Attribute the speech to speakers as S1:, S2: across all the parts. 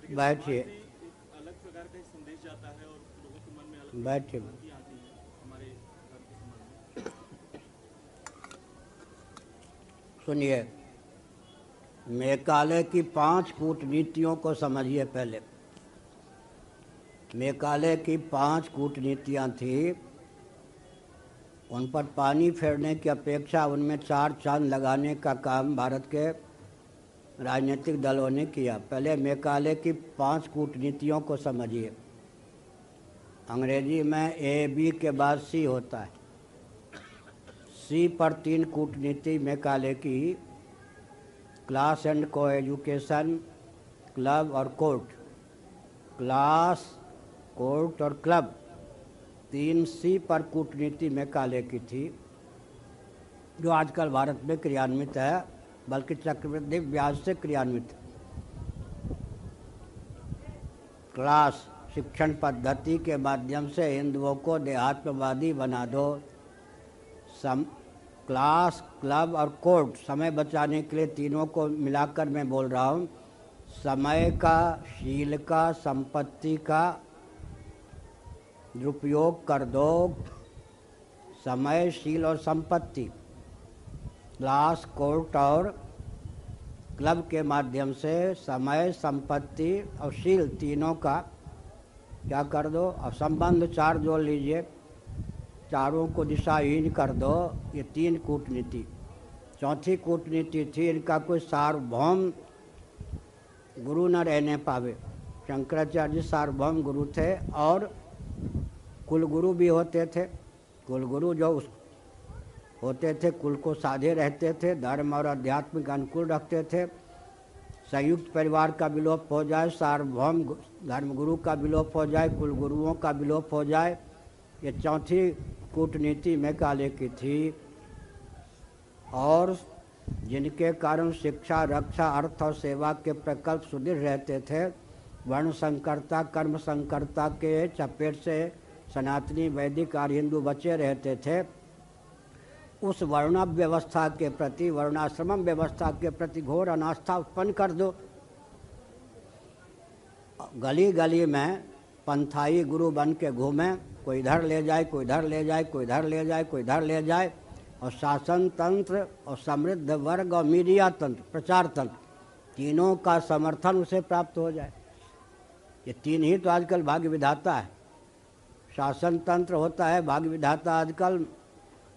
S1: बैठिए बैठिए। सुनिए, मेकाले की 5 कूटनीतियों को समझिए। पहले मेकाले की 5 कूटनीतियाँ थी, उन पर पानी फेरने की अपेक्षा उनमें 4 चांद लगाने का काम भारत के राजनीतिक दलों ने किया। पहले मेकाले की 5 कूटनीतियों को समझिए। अंग्रेजी में ए बी के बाद सी होता है। सी पर 3 कूटनीति मेकाले की: क्लास एंड को एजुकेशन, क्लब और कोर्ट। क्लास, कोर्ट और क्लब, 3 सी पर कूटनीति मेकाले की थी, जो आजकल भारत में क्रियान्वित है, बल्कि चक्रवृद्धि ब्याज से क्रियान्वित है। क्लास, शिक्षण पद्धति के माध्यम से हिंदुओं को देहात्मवादी बना दो। क्लास, क्लब और कोर्ट, समय बचाने के लिए तीनों को मिलाकर मैं बोल रहा हूँ। समय का, शील का, संपत्ति का दुरुपयोग कर दो। समय, शील और संपत्ति, क्लास, कोर्ट और क्लब के माध्यम से समय, संपत्ति और शील तीनों का क्या कर दो। और संबंध 4 जोड़ लीजिए, चारों को दिशाहीन कर दो। ये 3 कूटनीति। चौथी कूटनीति थी, इनका कोई सार्वभौम गुरु न रहने पावे। शंकराचार्य जी सार्वभौम गुरु थे और कुलगुरु भी होते थे। कुलगुरु जो होते थे, कुल को साधे रहते थे, धर्म और अध्यात्म का अनुकूल रखते थे। संयुक्त परिवार का विलोप हो जाए, सार्वभौम धर्मगुरु का विलोप हो जाए, कुलगुरुओं का विलोप हो जाए। ये चौथी कूटनीति मेकाले की थी। और जिनके कारण शिक्षा, रक्षा, अर्थ और सेवा के प्रकल्प सुदृढ़ रहते थे, वर्ण संकरता, कर्म संकरता के चपेट से सनातनी, वैदिक और हिंदू बचे रहते थे। उस वर्ण व्यवस्था के प्रति, वर्णाश्रम व्यवस्था के प्रति घोर अनास्था उत्पन्न कर दो। गली गली में पंथाई गुरु बन के घूमें, कोई इधर ले जाए, कोई इधर ले जाए, कोई इधर ले जाए, कोई इधर ले जाए। और शासन तंत्र और समृद्ध वर्ग और मीडिया तंत्र, प्रचार तंत्र, तीनों का समर्थन उसे प्राप्त हो जाए। ये 3 ही तो आजकल भाग्य विधाता है। शासन तंत्र होता है भाग्य विधाता आजकल,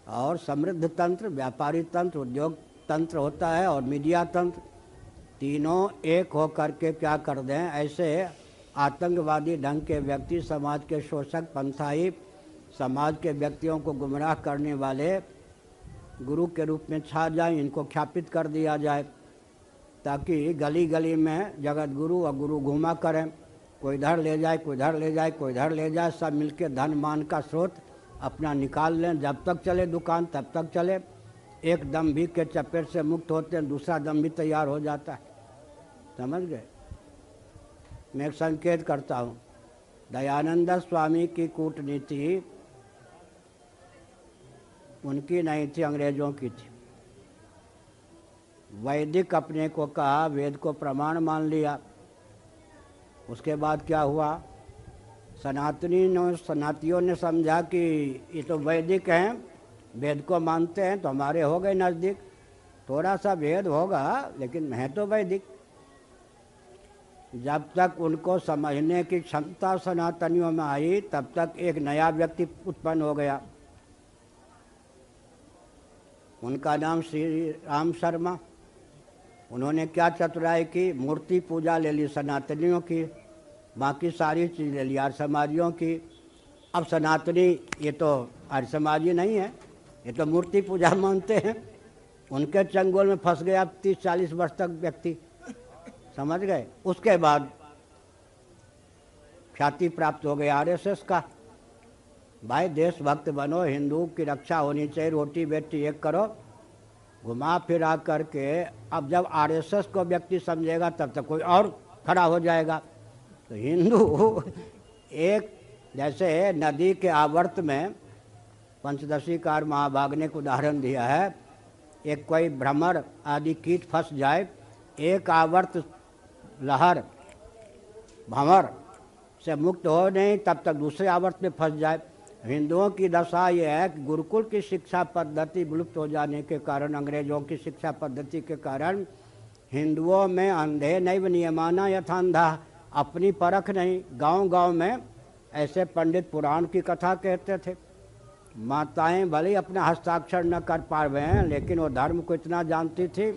S1: और समृद्ध तंत्र, व्यापारी तंत्र, उद्योग तंत्र होता है, और मीडिया तंत्र। तीनों एक हो करके क्या कर दें, ऐसे आतंकवादी ढंग के व्यक्ति, समाज के शोषक, पंथाई, समाज के व्यक्तियों को गुमराह करने वाले गुरु के रूप में छा जाए। इनको ख्यापित कर दिया जाए, ताकि गली गली में जगत गुरु और गुरु घूमा करें। कोई इधर ले जाए, कोई इधर ले जाए, कोई इधर ले जाए, सब मिलके धन मान का स्रोत अपना निकाल लें। जब तक चले दुकान तब तक चले। एक दम भी के चपेट से मुक्त होते हैं, दूसरा दम भी तैयार हो जाता है। समझ गए? मैं एक संकेत करता हूँ। दयानंद स्वामी की कूटनीति उनकी नहीं थी, अंग्रेजों की थी। वैदिक अपने को कहा, वेद को प्रमाण मान लिया। उसके बाद क्या हुआ, सनातियों ने समझा कि ये तो वैदिक हैं, वेद को मानते हैं, तो हमारे हो गए नज़दीक। थोड़ा सा भेद होगा लेकिन है तो वैदिक। जब तक उनको समझने की क्षमता सनातनियों में आई, तब तक एक नया व्यक्ति उत्पन्न हो गया। उनका नाम श्री राम शर्मा। उन्होंने क्या चतुराई की, मूर्ति पूजा ले ली सनातनियों की, बाकी सारी चीज़ ले ली आर्य समाजियों की। अब सनातनी ये तो आर्य समाजी नहीं है, ये तो मूर्ति पूजा मानते हैं। उनके चंगुल में फंस गया 30-40 वर्ष तक व्यक्ति। समझ गए? उसके बाद ख्याति प्राप्त हो गई आरएसएस का। भाई देशभक्त बनो, हिंदू की रक्षा होनी चाहिए, रोटी बेटी एक करो, घुमा फिरा करके। अब जब आरएसएस को व्यक्ति समझेगा तब तक कोई और खड़ा हो जाएगा। तो हिंदू एक, जैसे नदी के आवर्त में पंचदशीकार महाभाग ने एक उदाहरण दिया है, एक कोई भ्रमर आदि कीट फंस जाए, एक आवर्त लहर भंवर से मुक्त हो नहीं तब तक दूसरे आवर्त में फंस जाए। हिंदुओं की दशा ये है कि गुरुकुल की शिक्षा पद्धति विलुप्त हो जाने के कारण, अंग्रेजों की शिक्षा पद्धति के कारण हिंदुओं में अंधे नैव नियमाना यथांधा, अपनी परख नहीं। गांव-गांव में ऐसे पंडित पुराण की कथा कहते थे। माताएं भले अपना हस्ताक्षर न कर पा रहे हैं, लेकिन वो धर्म को इतना जानती थी,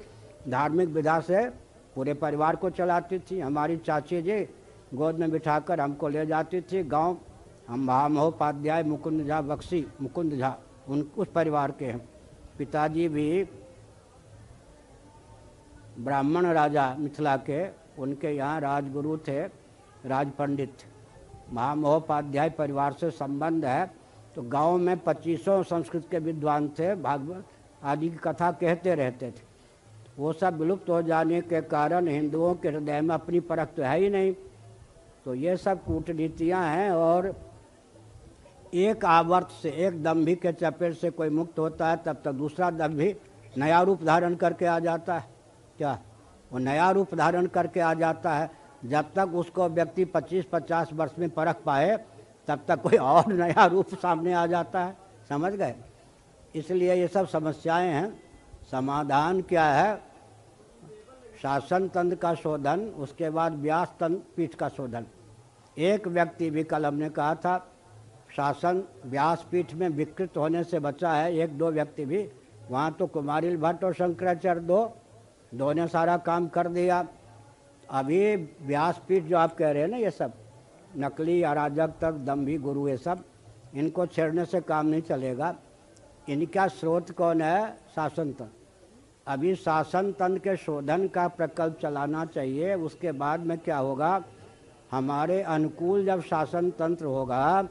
S1: धार्मिक विधा से पूरे परिवार को चलाती थी। हमारी चाची जी गोद में बिठाकर हमको ले जाती थी गांव। हम महामहोपाध्याय मुकुंद झा बख्शी, मुकुंद झा उस परिवार के हैं। पिताजी भी ब्राह्मण राजा मिथिला के, उनके यहाँ राजगुरु थे, राज पंडित थे। महामहोपाध्याय परिवार से संबंध है। तो गांव में 2500 संस्कृत के विद्वान थे, भागवत आदि की कथा कहते रहते थे। वो सब विलुप्त हो जाने के कारण हिंदुओं के हृदय में अपनी परख तो है ही नहीं। तो ये सब कूटनीतियाँ हैं। और एक आवर्त से, एक दंभी के चपेट से कोई मुक्त होता है तब तक दूसरा दंभी नया रूप धारण करके आ जाता है। क्या वो नया रूप धारण करके आ जाता है? जब तक उसको व्यक्ति 25-50 वर्ष में परख पाए तब तक कोई और नया रूप सामने आ जाता है। समझ गए? इसलिए ये सब समस्याएं हैं। समाधान क्या है? शासन तंत्र का शोधन, उसके बाद व्यास तंत्र पीठ का शोधन। एक व्यक्ति भी, कल हमने कहा था, शासन व्यासपीठ में विकृत होने से बचा है, 1-2 व्यक्ति भी। वहाँ तो कुमारिल भट्ट और शंकराचार्य दो ने सारा काम कर दिया। अभी व्यासपीठ जो आप कह रहे हैं ना, ये सब नकली अराजक तक दम्भी गुरु, ये सब इनको छेड़ने से काम नहीं चलेगा। इनका स्रोत कौन है? शासन तंत्र। अभी शासन तंत्र के शोधन का प्रकल्प चलाना चाहिए। उसके बाद में क्या होगा, हमारे अनुकूल जब शासन तंत्र होगा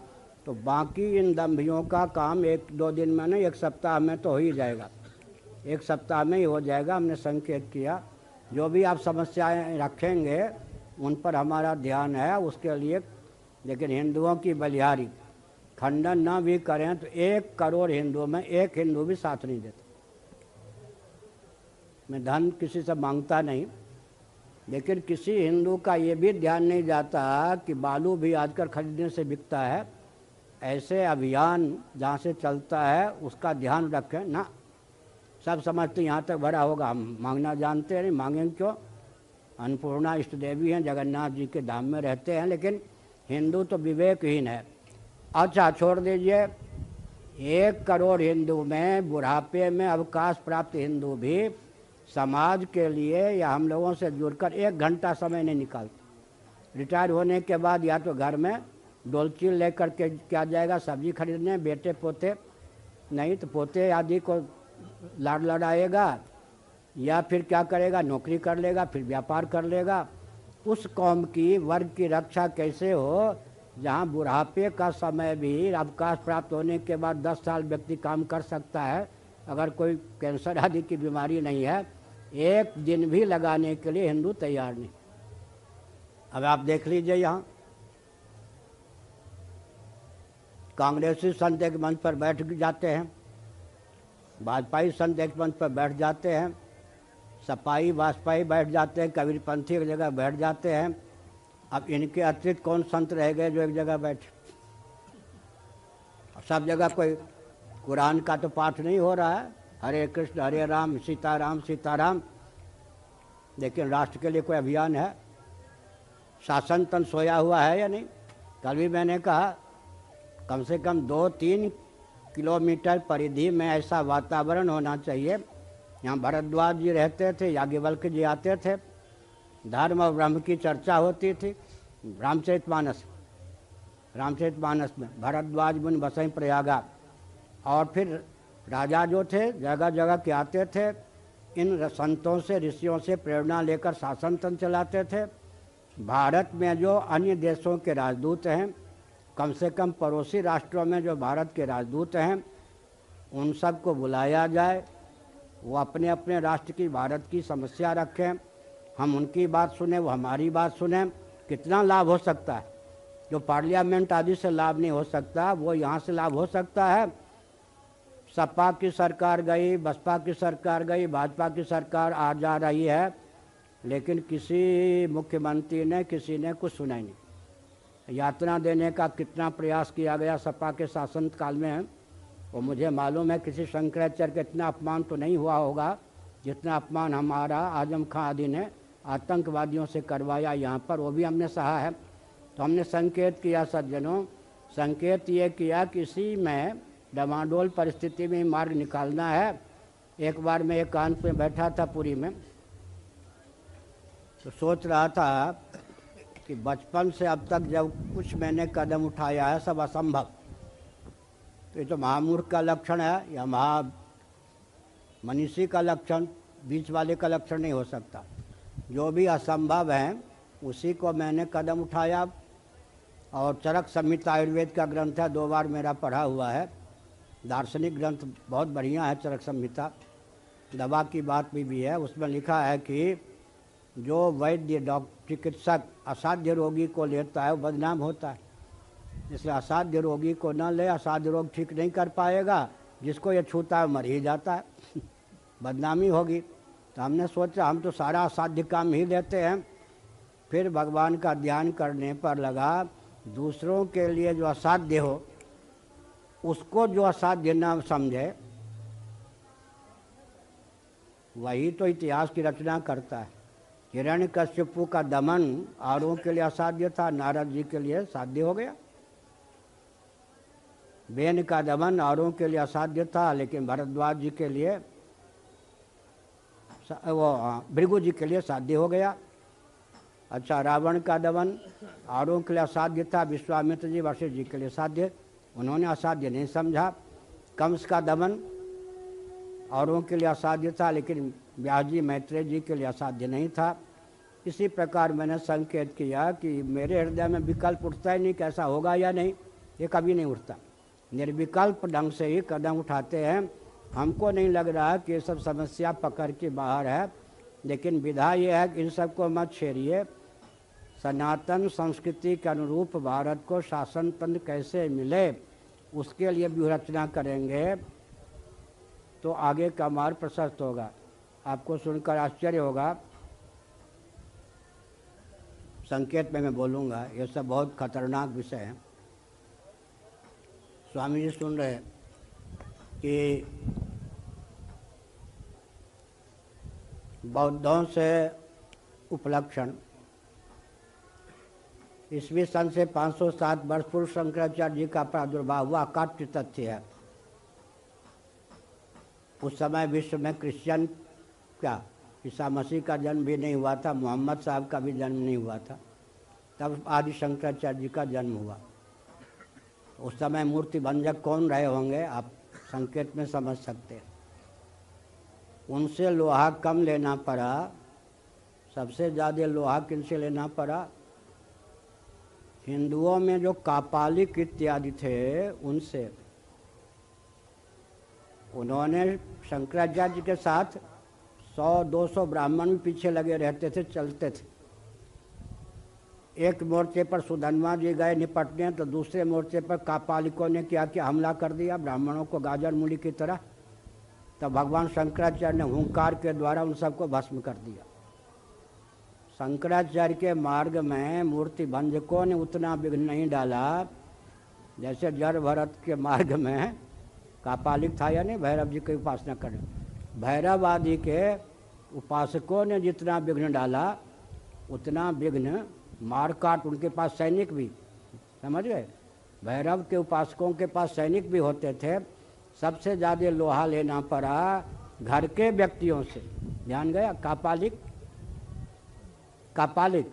S1: तो बाकी इन दम्भियों का काम 1-2 दिन में नहीं, 1 सप्ताह में तो हो ही जाएगा। 1 सप्ताह में ही हो जाएगा। हमने संकेत किया। जो भी आप समस्याएं रखेंगे उन पर हमारा ध्यान है उसके लिए। लेकिन हिंदुओं की बलिहारी खंडन न भी करें तो 1 करोड़ हिंदुओं में 1 हिंदू भी साथ नहीं देता। मैं धन किसी से मांगता नहीं, लेकिन किसी हिंदू का ये भी ध्यान नहीं जाता कि बालू भी आजकल खरीदने से बिकता है। ऐसे अभियान जहाँ से चलता है उसका ध्यान रखें ना। सब समझते यहाँ तक भरा होगा, हम मांगना जानते हैं, नहीं मांगेंगे क्यों? अन्नपूर्णा इष्ट देवी हैं, जगन्नाथ जी के धाम में रहते हैं। लेकिन हिंदू तो विवेकहीन है। अच्छा छोड़ दीजिए, 1 करोड़ हिंदू में बुढ़ापे में अवकाश प्राप्त हिंदू भी समाज के लिए या हम लोगों से जुड़कर 1 घंटा समय नहीं निकालते। रिटायर होने के बाद या तो घर में डोलची लेकर के क्या जाएगा सब्जी खरीदने, बेटे पोते, नहीं तो पोते आदि को लाड़ लड़ाएगा, या फिर क्या करेगा, नौकरी कर लेगा, फिर व्यापार कर लेगा। उस कौम की वर्ग की रक्षा कैसे हो जहाँ बुढ़ापे का समय भी अवकाश प्राप्त होने के बाद 10 साल व्यक्ति काम कर सकता है, अगर कोई कैंसर आदि की बीमारी नहीं है। 1 दिन भी लगाने के लिए हिंदू तैयार नहीं। अब आप देख लीजिए, यहाँ कांग्रेसी संत एक मंच पर बैठ जाते हैं, भाजपाई संत एक मंच पर बैठ जाते हैं, सपाई वाजपेयी बैठ जाते हैं, कबीरपंथी एक जगह बैठ जाते हैं। अब इनके अतिरिक्त कौन संत रह गए जो एक जगह बैठे? सब जगह कोई कुरान का तो पाठ नहीं हो रहा है, हरे कृष्ण हरे राम सीताराम सीताराम। लेकिन राष्ट्र के लिए कोई अभियान है? शासन तंत्र सोया हुआ है या नहीं? कल भी मैंने कहा कम से कम 2-3 किलोमीटर परिधि में ऐसा वातावरण होना चाहिए। यहाँ भरद्वाज जी रहते थे, याज्ञवल्क्य जी आते थे, धर्म और ब्रह्म की चर्चा होती थी। रामचरितमानस में भरद्वाज मुनि बसई प्रयागा। और फिर राजा जो थे जगह जगह के आते थे, इन संतों से ऋषियों से प्रेरणा लेकर शासन तंत्र चलाते थे। भारत में जो अन्य देशों के राजदूत हैं, कम से कम पड़ोसी राष्ट्रों में जो भारत के राजदूत हैं, उन सबको बुलाया जाए, वो अपने अपने राष्ट्र की, भारत की समस्या रखें, हम उनकी बात सुने, वो हमारी बात सुने। कितना लाभ हो सकता है? जो पार्लियामेंट आदि से लाभ नहीं हो सकता वो यहाँ से लाभ हो सकता है। सपा की सरकार गई, बसपा की सरकार गई, भाजपा की सरकार आ जा रही है, लेकिन किसी मुख्यमंत्री ने किसी ने कुछ सुना ही नहीं। यातना देने का कितना प्रयास किया गया सपा के शासन काल में, वो मुझे मालूम है। किसी शंकराचार्य का इतना अपमान तो नहीं हुआ होगा जितना अपमान हमारा आजम खां आदि ने आतंकवादियों से करवाया यहाँ पर, वो भी हमने सहा है। तो हमने संकेत किया सज्जनों, संकेत ये किया कि इसी में डमाडोल परिस्थिति में मार्ग निकालना है। एक बार मैं एकांत में बैठा था पुरी में, तो सोच रहा था कि बचपन से अब तक जब कुछ मैंने कदम उठाया है सब असंभव, तो ये तो महामूर्ख का लक्षण है या मनीषी का लक्षण, बीच वाले का लक्षण नहीं हो सकता। जो भी असंभव है उसी को मैंने कदम उठाया। और चरक संहिता आयुर्वेद का ग्रंथ है, 2 बार मेरा पढ़ा हुआ है, दार्शनिक ग्रंथ बहुत बढ़िया है चरक संहिता। दवा की बात भी है, उसमें लिखा है कि जो वैद्य चिकित्सक असाध्य रोगी को लेता है वो बदनाम होता है, इसलिए असाध्य रोगी को न ले, असाध्य रोग ठीक नहीं कर पाएगा, जिसको ये छूता है मर ही जाता है, बदनामी होगी। तो हमने सोचा हम तो सारा असाध्य काम ही लेते हैं। फिर भगवान का ध्यान करने पर लगा दूसरों के लिए जो असाध्य हो उसको जो असाध्य न समझे वही तो इतिहास की रचना करता है। हिरण्यकश्यपु का दमन औरों के लिए असाध्य था, नारद जी के लिए साध्य हो गया। बेन का दमन औरों के लिए असाध्य था, लेकिन भरद्वाज जी के लिए, वो भृगु जी के लिए साध्य हो गया। अच्छा, रावण का दमन औरों के लिए असाध्य था, विश्वामित्र जी वशिष्ठ जी के लिए साध्य, उन्होंने असाध्य नहीं समझा। कंस का दमन औरों के लिए असाध्य था, लेकिन व्यास जी मैत्रेय जी के लिए असाध्य नहीं था। इसी प्रकार मैंने संकेत किया कि मेरे हृदय में विकल्प उठता ही नहीं, कैसा होगा या नहीं, ये कभी नहीं उठता। निर्विकल्प ढंग से ही कदम उठाते हैं। हमको नहीं लग रहा कि ये सब समस्या पकड़ के बाहर है, लेकिन विधा ये है कि इन सबको मत छेड़िए। सनातन संस्कृति के अनुरूप भारत को शासन तंत्र कैसे मिले उसके लिए व्यूहरचना करेंगे तो आगे का मार्ग प्रशस्त होगा। आपको सुनकर आश्चर्य होगा, संकेत में मैं बोलूँगा, ये सब बहुत खतरनाक विषय है। स्वामी जी सुन रहे कि बौद्धों से उपलक्षण ईस्वी सन से 507 वर्ष पूर्व शंकराचार्य जी का प्रादुर्भाव हुआ, अकाट्य तथ्य है। उस समय विश्व में क्रिश्चियन क्या ईसा मसीह का जन्म भी नहीं हुआ था, मोहम्मद साहब का भी जन्म नहीं हुआ था, तब आदि शंकराचार्य जी का जन्म हुआ। उस समय मूर्ति भंजक कौन रहे होंगे आप संकेत में समझ सकते हैं। उनसे लोहा कम लेना पड़ा, सबसे ज़्यादा लोहा किनसे लेना पड़ा? हिंदुओं में जो कापालिक इत्यादि थे उनसे। उन्होंने शंकराचार्य जी के साथ 100-200 ब्राह्मण भी पीछे लगे रहते थे, चलते थे। एक मोर्चे पर सुधन्वा जी गए निपटने, तो दूसरे मोर्चे पर कापालिकों ने क्या किया, हमला कर दिया ब्राह्मणों को गाजर मूली की तरह। तब भगवान शंकराचार्य ने हुंकार के द्वारा उन सबको भस्म कर दिया। शंकराचार्य के मार्ग में मूर्ति भंजकों ने उतना विघ्न नहीं डाला जैसे जड़ भरत के मार्ग में कापालिक था या नहीं, भैरव जी की उपासना करने, भैरव आदि के उपासकों ने जितना विघ्न डाला उतना विघ्न मार काट, उनके पास सैनिक भी, समझ गए, भैरव के उपासकों के पास सैनिक भी होते थे। सबसे ज़्यादा लोहा लेना पड़ा घर के व्यक्तियों से। ध्यान गया, कापालिक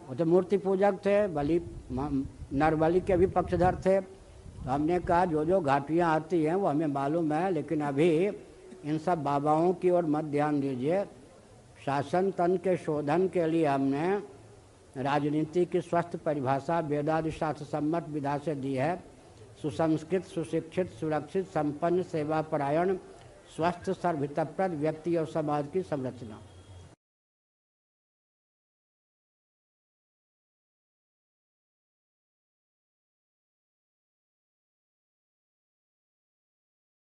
S1: वो तो मूर्ति पूजक थे, बलि नरबलि के भी पक्षधर थे। तो हमने कहा जो जो घाटियाँ आती हैं वो हमें मालूम है, लेकिन अभी इन सब बाबाओं की ओर मत ध्यान दीजिए। शासन तंत्र के शोधन के लिए हमने राजनीति की स्वस्थ परिभाषा वेदादि शास्त्र सम्मत विधा से दी है। सुसंस्कृत, सुशिक्षित, सुरक्षित, संपन्न, सेवापरायण, स्वस्थ, सर्वहितप्रद व्यक्ति और समाज की संरचना।